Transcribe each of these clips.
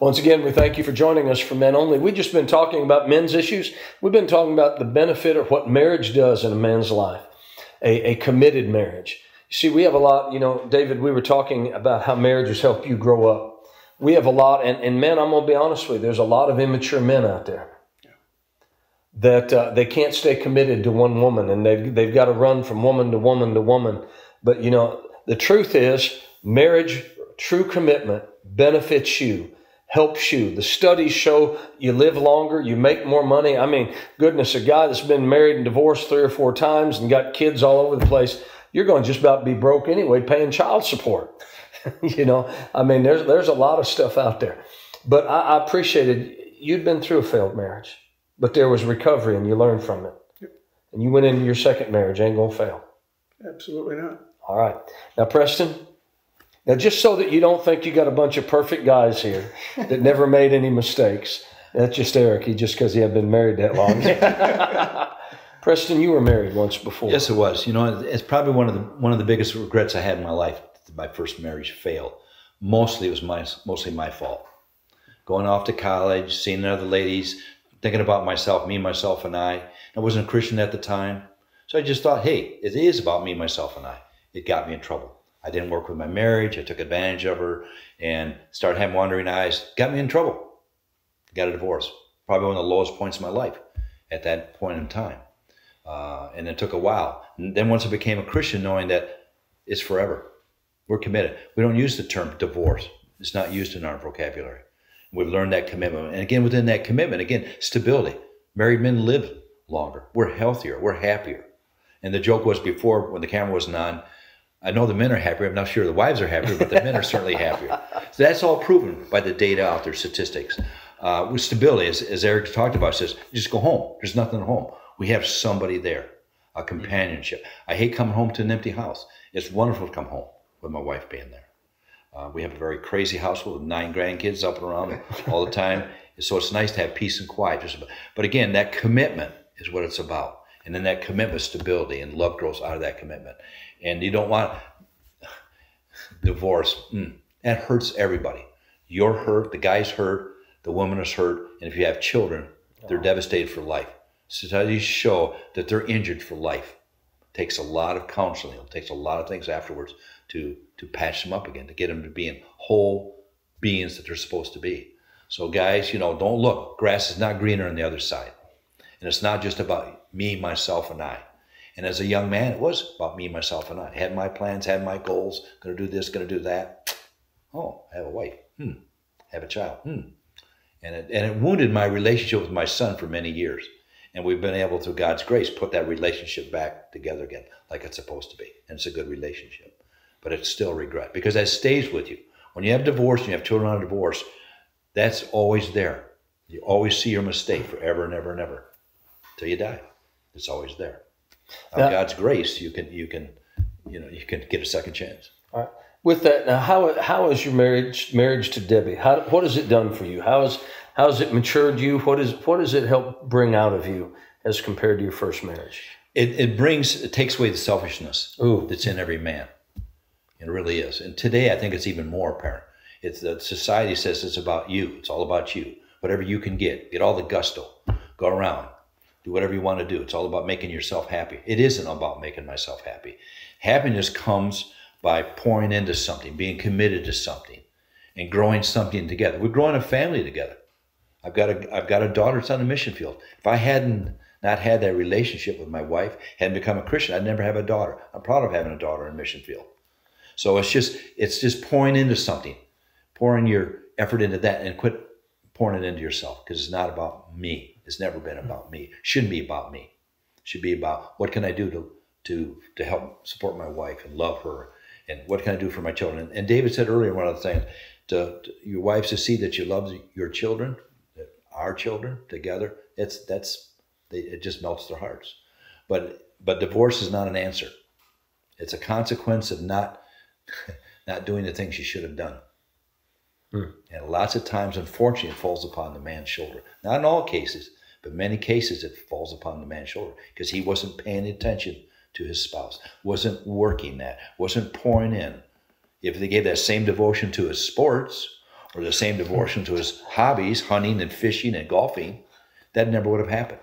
Once again, we thank you for joining us for Men Only. We've just been talking about men's issues. We've been talking about the benefit of what marriage does in a man's life, a committed marriage. You see, we have a lot, David, we were talking about how marriages help you grow up. We have a lot, and men, I'm going to be honest with you, there's a lot of immature men out there that they can't stay committed to one woman, and they've got to run from woman to woman to woman. But, the truth is, marriage, true commitment, benefits you, helps you. The studies show you live longer, you make more money. I mean, goodness, a guy that's been married and divorced 3 or 4 times and got kids all over the place, you're going to just about be broke anyway, paying child support. There's a lot of stuff out there. But I appreciated you'd been through a failed marriage, but there was recovery and you learned from it. Yep. And you went into your second marriage, ain't going to fail. Absolutely not. All right. Now, Preston, now just so that you don't think you got a bunch of perfect guys here that never made any mistakes, that's just Eric. Just because he hadn't been married that long. Preston, you were married once before. Yes, it was. It's probably one of the biggest regrets I had in my life. My first marriage failed. Mostly it was mostly my fault. Going off to college, seeing other ladies, thinking about myself, me, myself, and I. I wasn't a Christian at the time. So I just thought, hey, it is about me, myself, and I. It got me in trouble. I didn't work with my marriage. I took advantage of her and started having wandering eyes. Got me in trouble. Got a divorce. Probably one of the lowest points in my life at that point in time. And it took a while. And then once I became a Christian, knowing that it's forever. We're committed. We don't use the term divorce. It's not used in our vocabulary. We've learned that commitment. And again, within that commitment, stability. Married men live longer. We're healthier. We're happier. And the joke was before, when the camera wasn't on, I know the men are happier. I'm not sure the wives are happier, but the men are certainly happier. So that's all proven by the data out there, statistics. With stability, as Eric talked about, says, just go home. There's nothing at home. We have somebody there, a companionship. I hate coming home to an empty house. It's wonderful to come home with my wife being there. We have a very crazy household with 9 grandkids up and around all the time. So it's nice to have peace and quiet. But again, that commitment is what it's about. And then that commitment, stability, and love grows out of that commitment. And you don't want divorce. That hurts everybody. You're hurt, the guy's hurt, the woman is hurt, and if you have children, they're devastated for life. Studies show that they're injured for life. It takes a lot of counseling. It takes a lot of things afterwards to patch them up again, to get them to being whole beings that they're supposed to be. So guys, don't look. Grass is not greener on the other side. And it's not just about me, myself, and I. And as a young man, it was about me, myself, and I. Had my plans, had my goals, going to do this, going to do that. Oh, I have a wife. Have a child. And it wounded my relationship with my son for many years. And we've been able, through God's grace, put that relationship back together again like it's supposed to be. And it's a good relationship. But it's still regret because that stays with you. When you have divorce and you have children on divorce, that's always there. You always see your mistake forever and ever and ever till you die. It's always there. Now, God's grace, you can get a second chance. All right. With that, now, how is your marriage to Debbie? What has it done for you? How has it matured you? What does it help bring out of you as compared to your first marriage? It takes away the selfishness that's in every man. It really is. And today, I think it's even more apparent. It's that society says it's about you. It's all about you. Whatever you can get all the gusto. Go around. Do whatever you want to do. It's all about making yourself happy. It isn't about making myself happy. Happiness comes by pouring into something, being committed to something, and growing something together. We're growing a family together. I've got a daughter that's on the mission field. If I hadn't not had that relationship with my wife, hadn't become a Christian, I'd never have a daughter. I'm proud of having a daughter in the mission field. So it's just pouring into something, pouring your effort into that, and quit pouring it into yourself, because it's not about me. It's never been about me. It shouldn't be about me. It should be about what can I do to help support my wife and love her, and what can I do for my children. And David said earlier, one of the things, to your wives to see that you love your children, our children together. It just melts their hearts. But divorce is not an answer. It's a consequence of not doing the things you should have done. And lots of times, unfortunately, it falls upon the man's shoulder. Not in all cases, but many cases it falls upon the man's shoulder because he wasn't paying attention to his spouse, wasn't working that, wasn't pouring in. If they gave that same devotion to his sports or the same devotion to his hobbies, hunting and fishing and golfing, that never would have happened.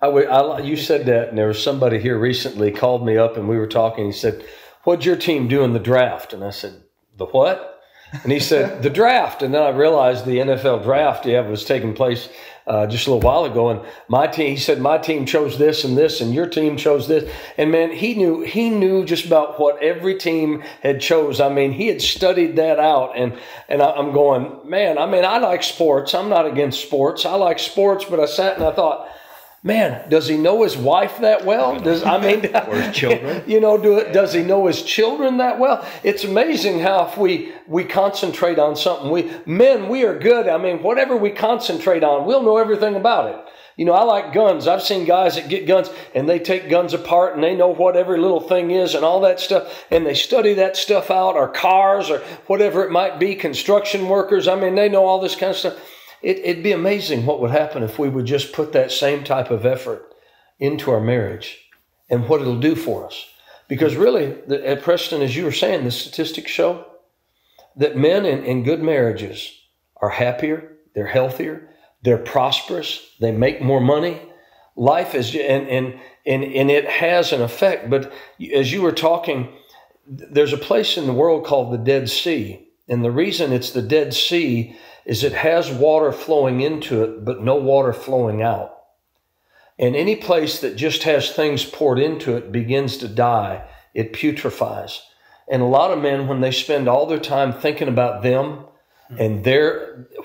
You said that, and there was somebody here recently called me up, and we were talking. He said, "What'd your team do in the draft?" And I said, "The what?" And he said, "The draft." And then I realized the NFL draft, was taking place just a little while ago. And he said, "My team chose this and this, and your team chose this." And man, he knew just about what every team had chose. I mean, he had studied that out. And I'm going, man, I mean, I like sports. I'm not against sports. I like sports, but I sat and I thought, man, does he know his wife that well? Or his children? Does he know his children that well? It's amazing how if we concentrate on something, we are good. I mean, whatever we concentrate on, we'll know everything about it. I like guns. I've seen guys that get guns and they take guns apart and they know what every little thing is and all that stuff. And they study that stuff out, or cars or whatever it might be, construction workers. I mean, they know all this kind of stuff. It'd be amazing what would happen if we would just put that same type of effort into our marriage and what it'll do for us. Because really, at Preston, as you were saying, the statistics show that men in good marriages are happier, they're healthier, they're prosperous, they make more money. Life is, and it has an effect. But as you were talking, there's a place in the world called the Dead Sea. And the reason it's the Dead Sea is it has water flowing into it, but no water flowing out. And any place that just has things poured into it begins to die. It putrefies. And a lot of men, when they spend all their time thinking about them and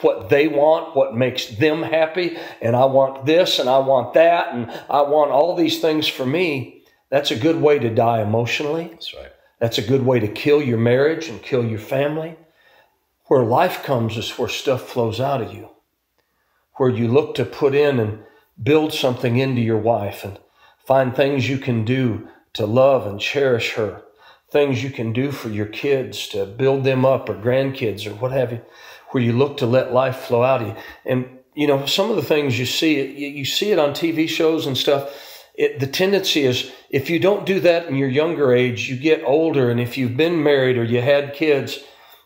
what they want, what makes them happy, and I want this and I want that and I want all these things for me, that's a good way to die emotionally. That's right. That's a good way to kill your marriage and kill your family. Where life comes is where stuff flows out of you, where you look to put in and build something into your wife and find things you can do to love and cherish her, things you can do for your kids to build them up, or grandkids or what have you, where you look to let life flow out of you. And, some of the things you see it on TV shows and stuff. The tendency is if you don't do that in your younger age, you get older. And if you've been married or you had kids,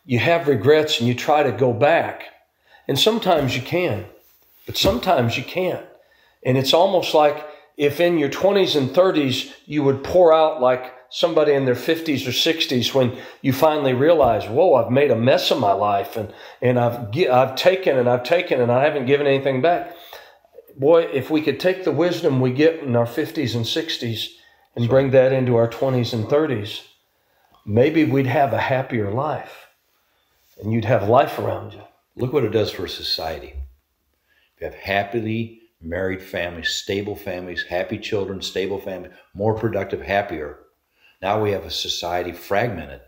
you have regrets and you try to go back. And sometimes you can, but sometimes you can't. And it's almost like if in your 20s and 30s, you would pour out like somebody in their 50s or 60s when you finally realize, whoa, I've made a mess of my life and I've taken and I haven't given anything back. Boy, if we could take the wisdom we get in our 50s and 60s and bring that into our 20s and 30s, maybe we'd have a happier life. And you'd have life around you. Look what it does for society. You have happily married families, stable families, happy children, stable families, more productive, happier. Now we have a society fragmented.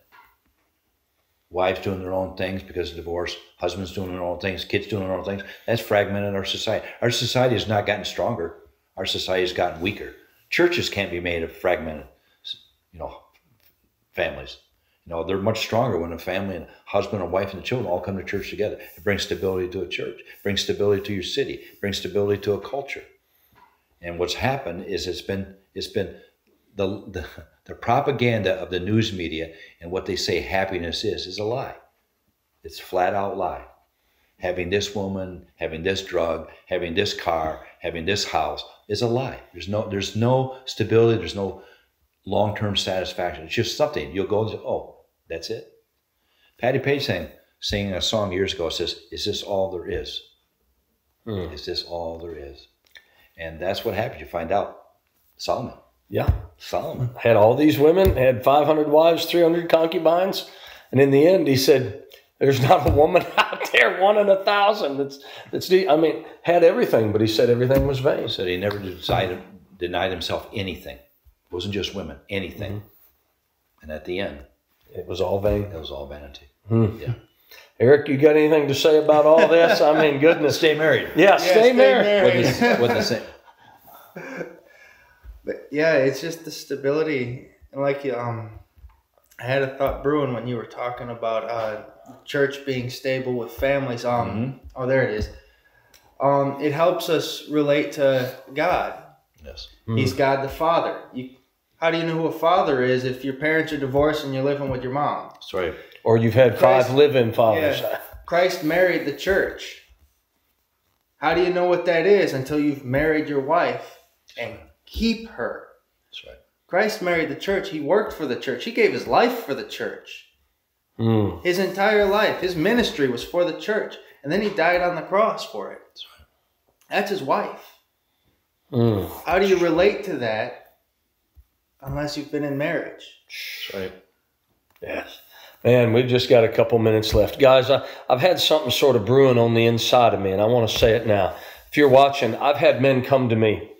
Wives doing their own things because of divorce, husbands doing their own things, kids doing their own things. That's fragmented our society. Our society has not gotten stronger. Our society has gotten weaker. Churches can't be made of fragmented, families. They're much stronger when a family and husband and wife and the children all come to church together. It brings stability to a church. It brings stability to your city. It brings stability to a culture. And what's happened is it's been the propaganda of the news media and what they say happiness is a lie. It's a flat out lie. Having this woman, having this drug, having this car, having this house is a lie. There's no stability. There's no long-term satisfaction. It's just something. You'll go and say, oh, that's it. Patty Page singing a song years ago says, is this all there is? Is this all there is? And that's what happens. You find out. Solomon. Yeah. Solomon. Had all these women, had 500 wives, 300 concubines. And in the end, he said, there's not a woman out there, 1 in 1,000. Had everything, but he said everything was vain. He said he never denied himself anything. It wasn't just women, anything. Mm-hmm. And at the end, it was all vain. It was all vanity. Yeah. Eric, you got anything to say about all this? Goodness. Stay married. Yeah, stay married. What the same. But yeah, it's just the stability. And like I had a thought brewing when you were talking about church being stable with families. Oh, there it is. It helps us relate to God. Yes. He's God the Father. How do you know who a father is if your parents are divorced and you're living with your mom? That's right. Or you've had 5 live-in fathers. Yeah. Christ married the church. How do you know what that is until you've married your wife and keep her? That's right. Christ married the church. He worked for the church. He gave his life for the church. His entire life, his ministry was for the church. And then he died on the cross for it. That's right. That's his wife. How do you relate to that unless you've been in marriage? That's right. Yes. Man, we've just got a couple minutes left. Guys, I've had something sort of brewing on the inside of me, and I want to say it now. If you're watching, I've had men come to me,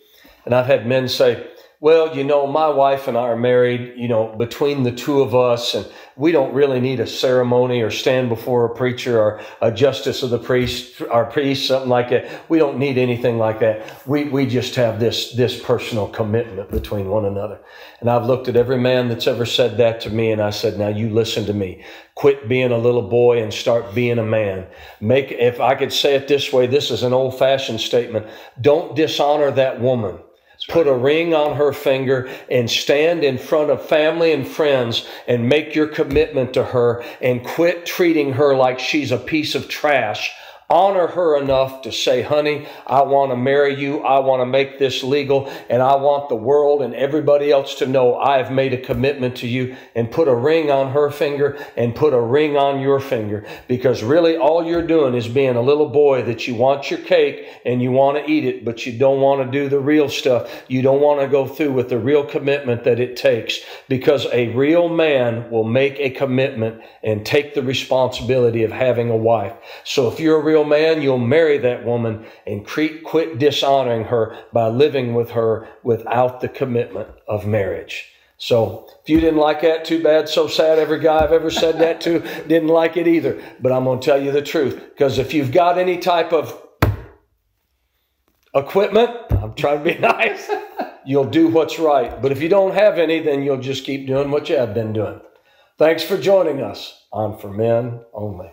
and I've had men say, well, you know, my wife and I are married, you know, between the two of us, and we don't really need a ceremony or stand before a preacher or a justice of the priest, our priest, something like that. We don't need anything like that. We just have this personal commitment between one another. And I've looked at every man that's ever said that to me, and I said, now you listen to me. Quit being a little boy and start being a man. If I could say it this way, this is an old-fashioned statement. Don't dishonor that woman. Put a ring on her finger and stand in front of family and friends and make your commitment to her and quit treating her like she's a piece of trash. Honor her enough to say, honey, I want to marry you. I want to make this legal, and I want the world and everybody else to know I have made a commitment to you, and put a ring on her finger and put a ring on your finger, because really all you're doing is being a little boy that you want your cake and you want to eat it, but you don't want to do the real stuff. You don't want to go through with the real commitment that it takes, because a real man will make a commitment and take the responsibility of having a wife. So if you're a real man, you'll marry that woman and quit dishonoring her by living with her without the commitment of marriage. So if you didn't like that, too bad, so sad. Every guy I've ever said that to didn't like it either. But I'm going to tell you the truth, because if you've got any type of equipment, I'm trying to be nice, you'll do what's right. But if you don't have any, then you'll just keep doing what you have been doing. Thanks for joining us on For Men Only.